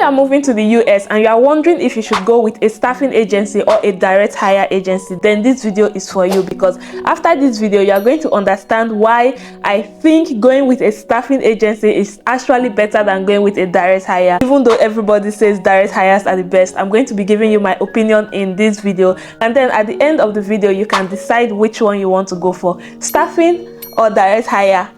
you are moving to the US and you are wondering if you should go with a staffing agency or a direct hire agency, then this video is for you, because after this video you are going to understand why I think going with a staffing agency is actually better than going with a direct hire. Even though everybody says direct hires are the best, I'm going to be giving you my opinion in this video, and then at the end of the video you can decide which one you want to go for, staffing or direct hire.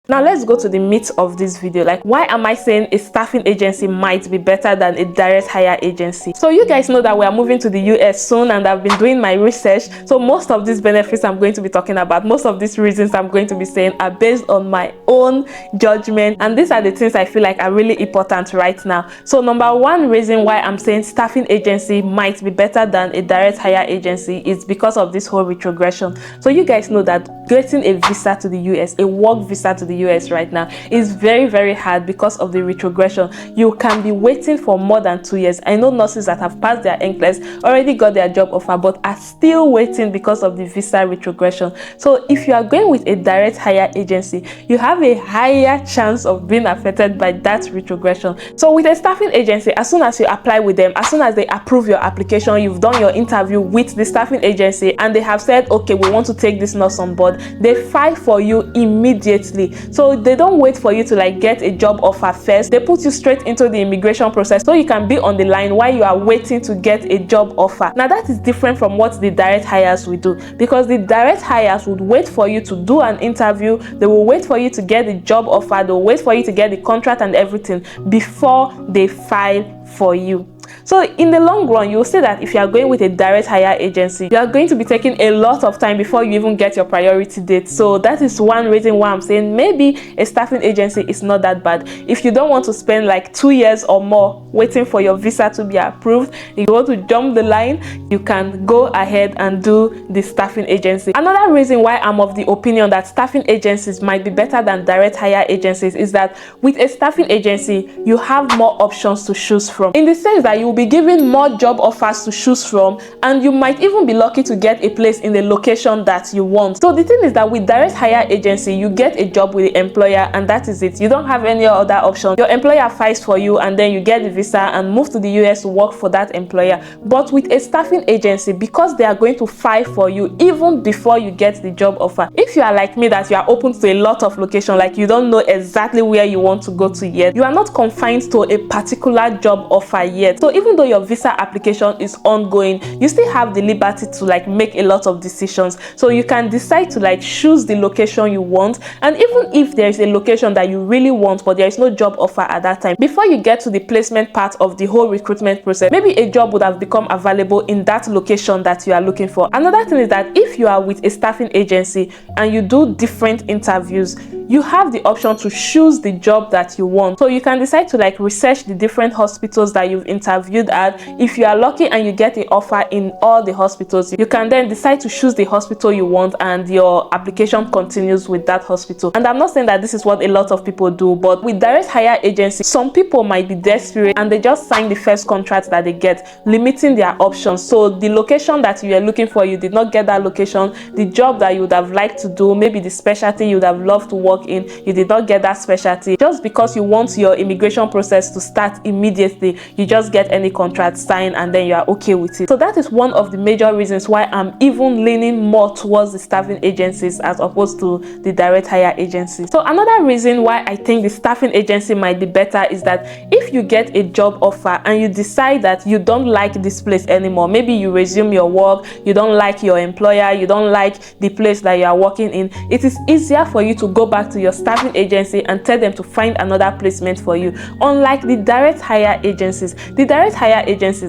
Now let's go to the meat of this video. Like, why am I saying a staffing agency might be better than a direct hire agency? So you guys know that we are moving to the US soon, and I've been doing my research. So most of these benefits I'm going to be talking about, most of these reasons I'm going to be saying are based on my own judgment, and these are the things I feel like are really important right now. So number one reason why I'm saying staffing agency might be better than a direct hire agency is because of this whole retrogression. So you guys know that getting a visa to the US, a work visa to the US right now, is very hard because of the retrogression. You can be waiting for more than 2 years. I know nurses that have passed their NCLEX, already got their job offer, but are still waiting because of the visa retrogression. So if you are going with a direct hire agency, you have a higher chance of being affected by that retrogression. So with a staffing agency, as soon as you apply with them, as soon as they approve your application, you've done your interview with the staffing agency and they have said, okay, we want to take this nurse on board, they file for you immediately. So they don't wait for you to like get a job offer first. They put you straight into the immigration process so you can be on the line while you are waiting to get a job offer. Now that is different from what the direct hires will do, because the direct hires would wait for you to do an interview, they will wait for you to get the job offer, they will wait for you to get the contract and everything before they file for you. So in the long run, you'll see that if you are going with a direct hire agency, you are going to be taking a lot of time before you even get your priority date. So that is one reason why I'm saying maybe a staffing agency is not that bad. If you don't want to spend like 2 years or more waiting for your visa to be approved, if you want to jump the line, you can go ahead and do the staffing agency. Another reason why I'm of the opinion that staffing agencies might be better than direct hire agencies is that with a staffing agency, you have more options to choose from, in the sense that you will be given more job offers to choose from, and you might even be lucky to get a place in the location that you want. So the thing is that with direct hire agency, you get a job with the employer and that is it. You don't have any other option. Your employer files for you and then you get the visa and move to the US to work for that employer. But with a staffing agency, because they are going to file for you even before you get the job offer, if you are like me that you are open to a lot of locations, like you don't know exactly where you want to go to yet, you are not confined to a particular job offer yet. So even though your visa application is ongoing, you still have the liberty to like make a lot of decisions. So you can decide to like choose the location you want, and even if there is a location that you really want but there is no job offer at that time, before you get to the placement part of the whole recruitment process, maybe a job would have become available in that location that you are looking for. Another thing is that if you are with a staffing agency and you do different interviews, you have the option to choose the job that you want. So you can decide to like research the different hospitals that you've interviewed at. If you are lucky and you get an offer in all the hospitals, you can then decide to choose the hospital you want and your application continues with that hospital. And I'm not saying that this is what a lot of people do, but with direct hire agency, some people might be desperate and they just sign the first contract that they get, limiting their options. So the location that you are looking for, you did not get that location. The job that you would have liked to do, maybe the specialty you would have loved to work in, you did not get that specialty. Just because you want your immigration process to start immediately, you just get any contract signed and then you are okay with it. So that is one of the major reasons why I'm even leaning more towards the staffing agencies as opposed to the direct hire agencies. So another reason why I think the staffing agency might be better is that if you get a job offer and you decide that you don't like this place anymore, maybe you resume your work, you don't like your employer, you don't like the place that you are working in, it is easier for you to go back to your staffing agency and tell them to find another placement for you. Unlike the direct hire agencies,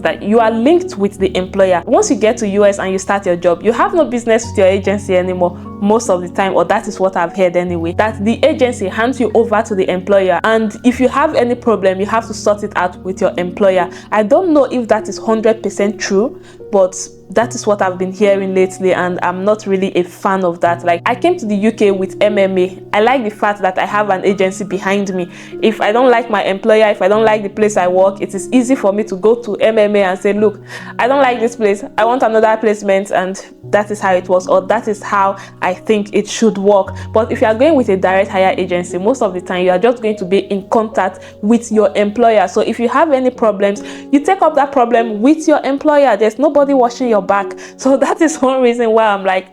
that you are linked with the employer. Once you get to US and you start your job, you have no business with your agency anymore most of the time, or that is what I've heard anyway, that the agency hands you over to the employer, and if you have any problem, you have to sort it out with your employer. I don't know if that is 100% true, but that is what I've been hearing lately, and I'm not really a fan of that. Like, I came to the UK with MMA. I like the fact that I have an agency behind me. If I don't like my employer, if I don't like the place I work, it is easy for me to go to MMA and say, look, I don't like this place, I want another placement, and that is how it was, or that is how I I think it should work. But if you are going with a direct hire agency, most of the time you are just going to be in contact with your employer. So if you have any problems, you take up that problem with your employer. There's nobody watching your back. So that is one reason why I'm like,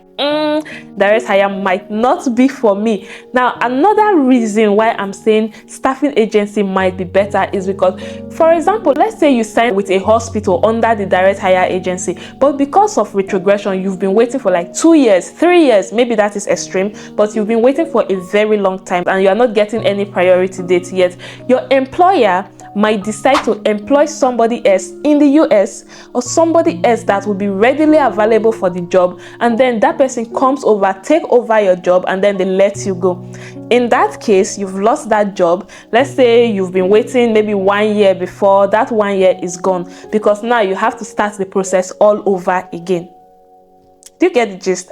direct hire might not be for me. Now, another reason why I'm saying staffing agency might be better is because, for example, let's say you sign with a hospital under the direct hire agency, but because of retrogression, you've been waiting for like 2 years, 3 years, maybe that is extreme, but you've been waiting for a very long time and you are not getting any priority date yet. Your employer might decide to employ somebody else in the US or somebody else that will be readily available for the job, and then that person comes over, take over your job, and then they let you go. In that case, you've lost that job. Let's say you've been waiting maybe 1 year before, that 1 year is gone because now you have to start the process all over again. Do you get the gist?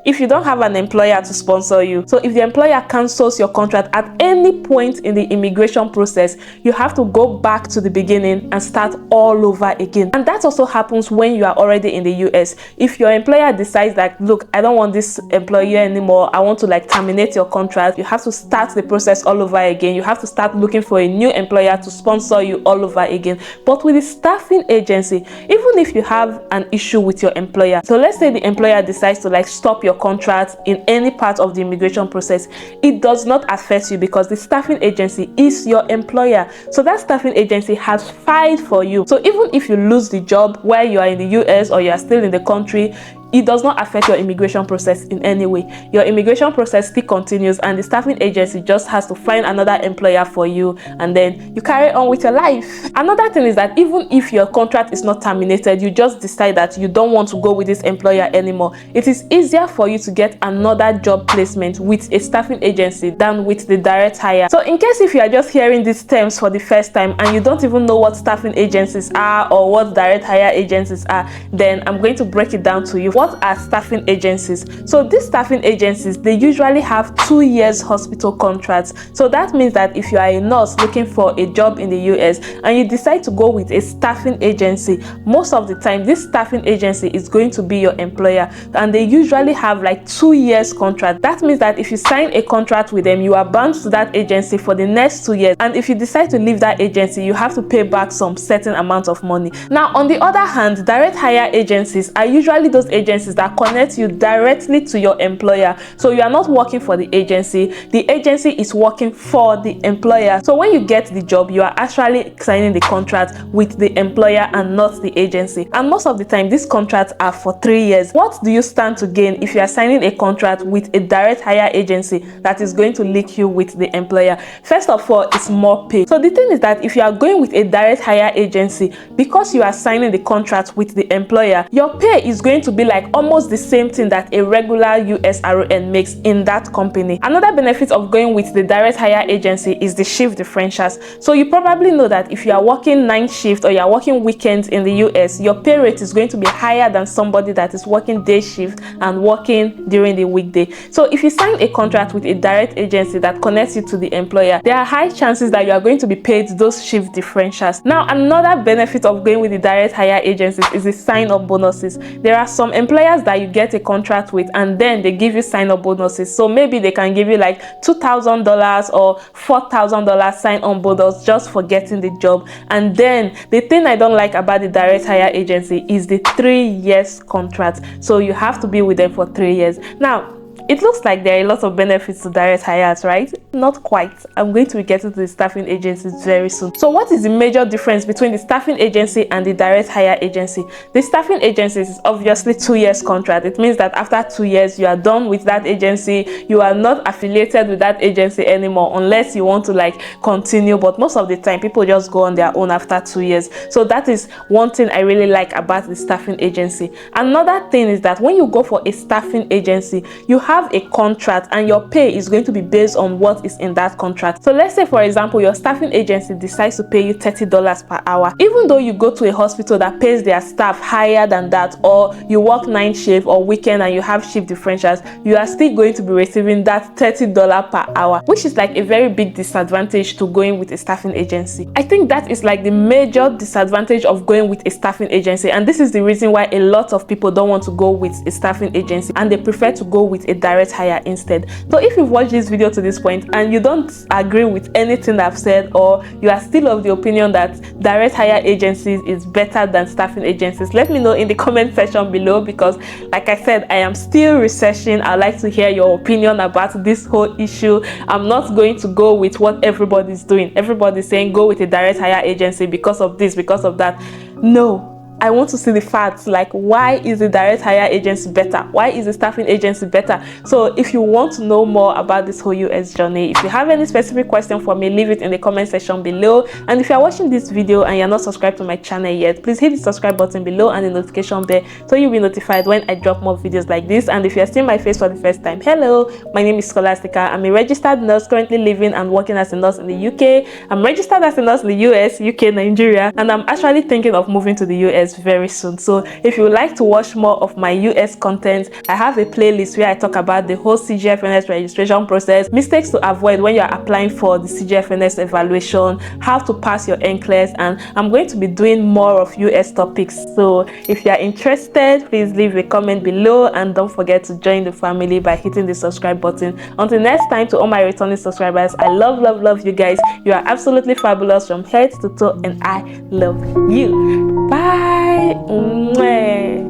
If you don't have an employer to sponsor you, so if the employer cancels your contract at any point in the immigration process, you have to go back to the beginning and start all over again. And that also happens when you are already in the US. If your employer decides that, look, I don't want this employee anymore, I want to like terminate your contract, you have to start the process all over again. You have to start looking for a new employer to sponsor you all over again. But with the staffing agency, even if you have an issue with your employer, so let's say the employer decides to like stop your contract in any part of the immigration process, it does not affect you because the staffing agency is your employer. So that staffing agency has filed for you. So even if you lose the job while you are in the US or you are still in the country, it does not affect your immigration process in any way. Your immigration process still continues and the staffing agency just has to find another employer for you, and then you carry on with your life. Another thing is that even if your contract is not terminated, you just decide that you don't want to go with this employer anymore, it is easier for you to get another job placement with a staffing agency than with the direct hire. So in case if you are just hearing these terms for the first time and you don't even know what staffing agencies are or what direct hire agencies are, then I'm going to break it down to you. What are staffing agencies? So these staffing agencies, they usually have 2 years hospital contracts. So that means that if you are a nurse looking for a job in the US and you decide to go with a staffing agency, most of the time this staffing agency is going to be your employer, and they usually have like 2 years contract. That means that if you sign a contract with them, you are bound to that agency for the next 2 years, and if you decide to leave that agency, you have to pay back some certain amount of money. Now on the other hand, direct hire agencies are usually those agencies that connect you directly to your employer. So you are not working for the agency is working for the employer. So when you get the job, you are actually signing the contract with the employer and not the agency. And most of the time these contracts are for 3 years. What do you stand to gain if you are signing a contract with a direct hire agency that is going to link you with the employer? First of all, it's more pay. So the thing is that if you are going with a direct hire agency, because you are signing the contract with the employer, your pay is going to be like almost the same thing that a regular USRN makes in that company. Another benefit of going with the direct hire agency is the shift differentials. So you probably know that if you are working night shift or you are working weekends in the US, your pay rate is going to be higher than somebody that is working day shift and working during the weekday. So if you sign a contract with a direct agency that connects you to the employer, there are high chances that you are going to be paid those shift differentials. Now another benefit of going with the direct hire agencies is the sign-up bonuses. There are some employers that you get a contract with and then they give you sign-up bonuses. So maybe they can give you like $2,000 or $4,000 sign-on bonus just for getting the job. And then the thing I don't like about the direct hire agency is the 3 years contract. So you have to be with them for 3 years. Now it looks like there are a lot of benefits to direct hires, right? Not quite. I'm going to be getting to the staffing agencies very soon. So what is the major difference between the staffing agency and the direct hire agency? The staffing agency is obviously 2 years contract. It means that after 2 years, you are done with that agency. You are not affiliated with that agency anymore unless you want to like continue. But most of the time, people just go on their own after 2 years. So that is one thing I really like about the staffing agency. Another thing is that when you go for a staffing agency, you have a contract and your pay is going to be based on what what is in that contract. So let's say, for example, your staffing agency decides to pay you $30 per hour. Even though you go to a hospital that pays their staff higher than that, or you work night shift or weekend and you have shift differentials, you are still going to be receiving that $30 per hour, which is like a very big disadvantage to going with a staffing agency. I think that is like the major disadvantage of going with a staffing agency, and this is the reason why a lot of people don't want to go with a staffing agency and they prefer to go with a direct hire instead. So if you've watched this video to this point and you don't agree with anything I've said, or you are still of the opinion that direct hire agencies is better than staffing agencies, let me know in the comment section below, because like I said, I am still researching. I'd like to hear your opinion about this whole issue. I'm not going to go with what everybody's doing. Everybody's saying go with a direct hire agency because of this, because of that. No, I want to see the facts. Like, why is the direct hire agency better? Why is the staffing agency better? So if you want to know more about this whole US journey, if you have any specific question for me, leave it in the comment section below. And if you're watching this video and you're not subscribed to my channel yet, please hit the subscribe button below and the notification bell so you'll be notified when I drop more videos like this. And if you're seeing my face for the first time, hello, my name is Scholastica. I'm a registered nurse currently living and working as a nurse in the UK. I'm registered as a nurse in the US, UK, Nigeria, and I'm actually thinking of moving to the US very soon. So if you would like to watch more of my US content, I have a playlist where I talk about the whole CGFNS registration process, mistakes to avoid when you're applying for the CGFNS evaluation, how to pass your NCLEX, and I'm going to be doing more of US topics. So if you are interested, please leave a comment below and don't forget to join the family by hitting the subscribe button. Until next time, to all my returning subscribers, I love you guys. You are absolutely fabulous from head to toe and I love you. Bye. Mwah.